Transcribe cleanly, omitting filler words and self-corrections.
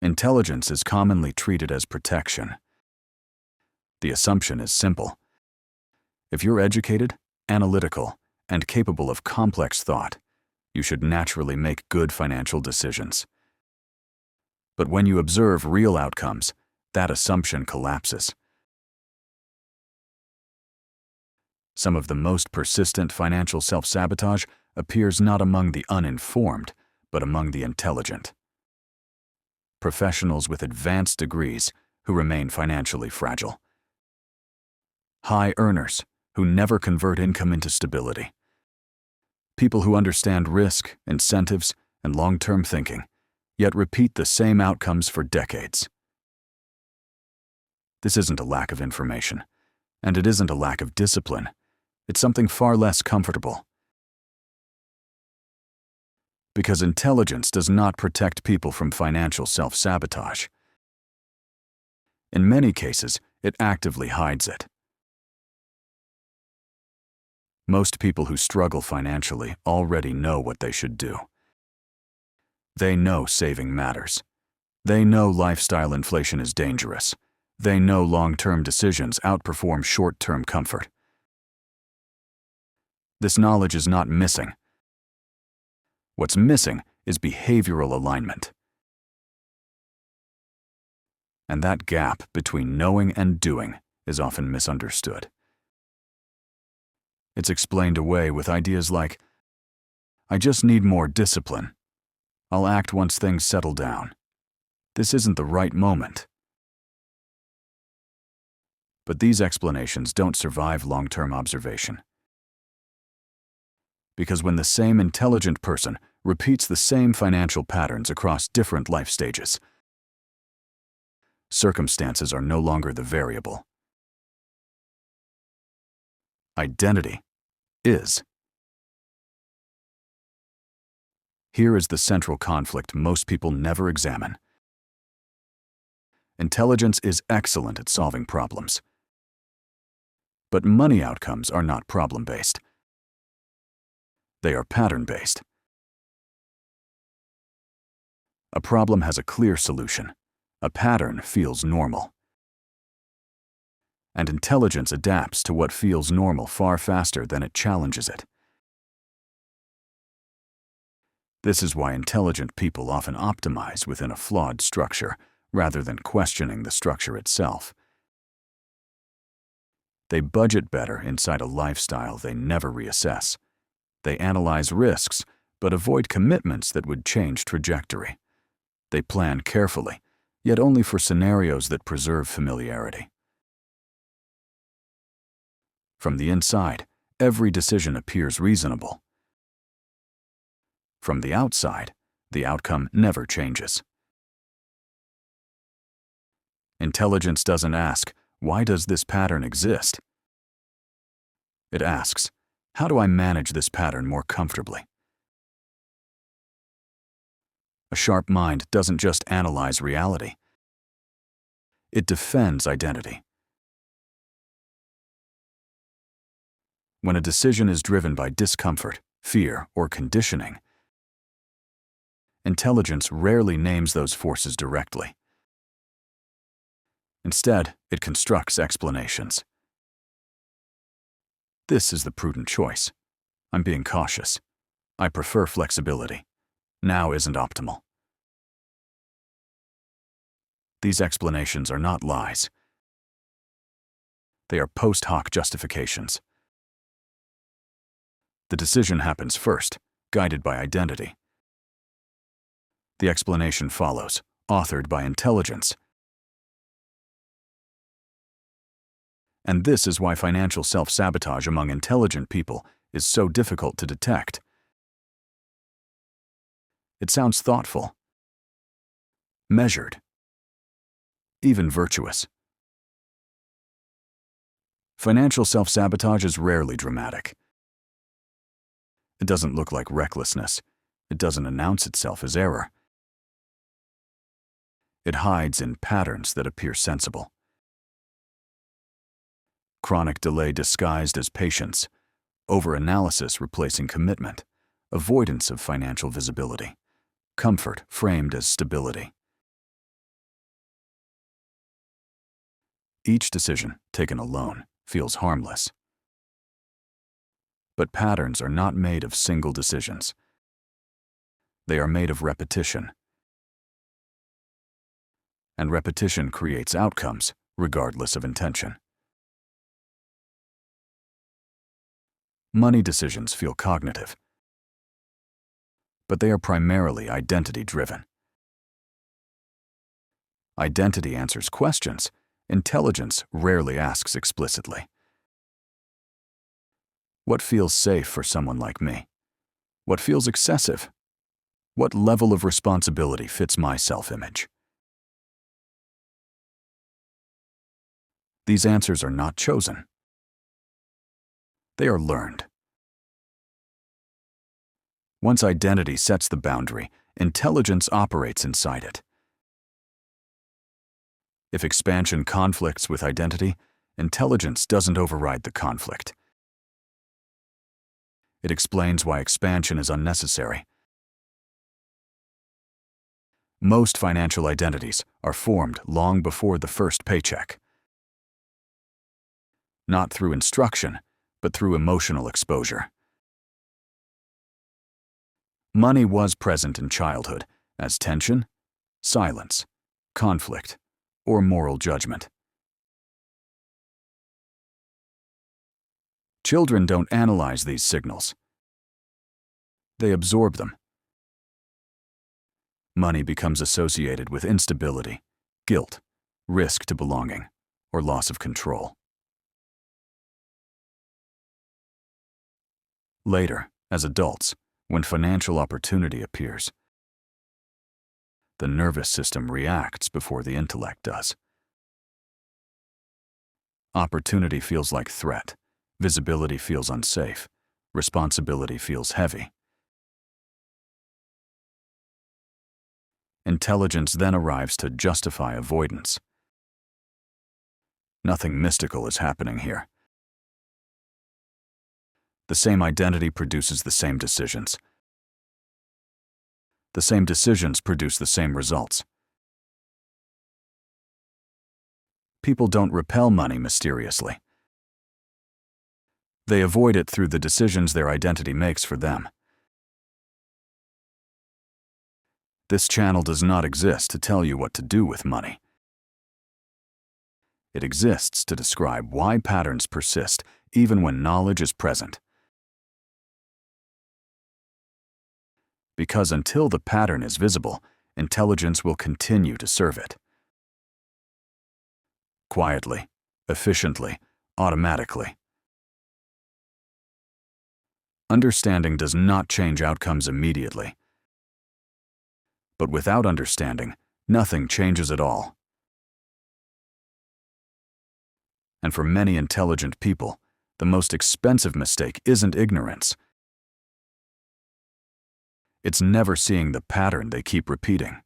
Intelligence is commonly treated as protection. The assumption is simple. If you're educated, analytical, and capable of complex thought, you should naturally make good financial decisions. But when you observe real outcomes, that assumption collapses. Some of the most persistent financial self-sabotage appears not among the uninformed, but among the intelligent. Professionals with advanced degrees who remain financially fragile. High earners who never convert income into stability. People who understand risk, incentives, and long-term thinking, yet repeat the same outcomes for decades. This isn't a lack of information, and it isn't a lack of discipline. It's something far less comfortable. Because intelligence does not protect people from financial self-sabotage. In many cases, it actively hides it. Most people who struggle financially already know what they should do. They know saving matters. They know lifestyle inflation is dangerous. They know long-term decisions outperform short-term comfort. This knowledge is not missing. What's missing is behavioral alignment. And that gap between knowing and doing is often misunderstood. It's explained away with ideas like, "I just need more discipline. I'll act once things settle down. This isn't the right moment." But these explanations don't survive long-term observation. Because when the same intelligent person repeats the same financial patterns across different life stages, circumstances are no longer the variable. Identity is. Here is the central conflict most people never examine. Intelligence is excellent at solving problems. But money outcomes are not problem-based. They are pattern-based. A problem has a clear solution. A pattern feels normal. And intelligence adapts to what feels normal far faster than it challenges it. This is why intelligent people often optimize within a flawed structure, rather than questioning the structure itself. They budget better inside a lifestyle they never reassess. They analyze risks, but avoid commitments that would change trajectory. They plan carefully, yet only for scenarios that preserve familiarity. From the inside, every decision appears reasonable. From the outside, the outcome never changes. Intelligence doesn't ask, "Why does this pattern exist?" It asks, "How do I manage this pattern more comfortably?" A sharp mind doesn't just analyze reality. It defends identity. When a decision is driven by discomfort, fear, or conditioning, intelligence rarely names those forces directly. Instead, it constructs explanations. This is the prudent choice. I'm being cautious. I prefer flexibility. Now isn't optimal. These explanations are not lies. They are post hoc justifications. The decision happens first, guided by identity. The explanation follows, authored by intelligence. And this is why financial self-sabotage among intelligent people is so difficult to detect. It sounds thoughtful, measured, even virtuous. Financial self-sabotage is rarely dramatic. It doesn't look like recklessness. It doesn't announce itself as error. It hides in patterns that appear sensible. Chronic delay disguised as patience, overanalysis replacing commitment, avoidance of financial visibility, comfort framed as stability. Each decision, taken alone, feels harmless. But patterns are not made of single decisions. They are made of repetition. And repetition creates outcomes, regardless of intention. Money decisions feel cognitive, but they are primarily identity-driven. Identity answers questions. Intelligence rarely asks explicitly. What feels safe for someone like me? What feels excessive? What level of responsibility fits my self-image? These answers are not chosen. They are learned. Once identity sets the boundary, intelligence operates inside it. If expansion conflicts with identity, intelligence doesn't override the conflict. It explains why expansion is unnecessary. Most financial identities are formed long before the first paycheck. Not through instruction, but through emotional exposure. Money was present in childhood as tension, silence, conflict, or moral judgment. Children don't analyze these signals. They absorb them. Money becomes associated with instability, guilt, risk to belonging, or loss of control. Later, as adults, when financial opportunity appears, the nervous system reacts before the intellect does. Opportunity feels like threat. Visibility feels unsafe. Responsibility feels heavy. Intelligence then arrives to justify avoidance. Nothing mystical is happening here. The same identity produces the same decisions. The same decisions produce the same results. People don't repel money mysteriously. They avoid it through the decisions their identity makes for them. This channel does not exist to tell you what to do with money. It exists to describe why patterns persist even when knowledge is present. Because until the pattern is visible, intelligence will continue to serve it. Quietly, efficiently, automatically. Understanding does not change outcomes immediately. But without understanding, nothing changes at all. And for many intelligent people, the most expensive mistake isn't ignorance. It's never seeing the pattern they keep repeating.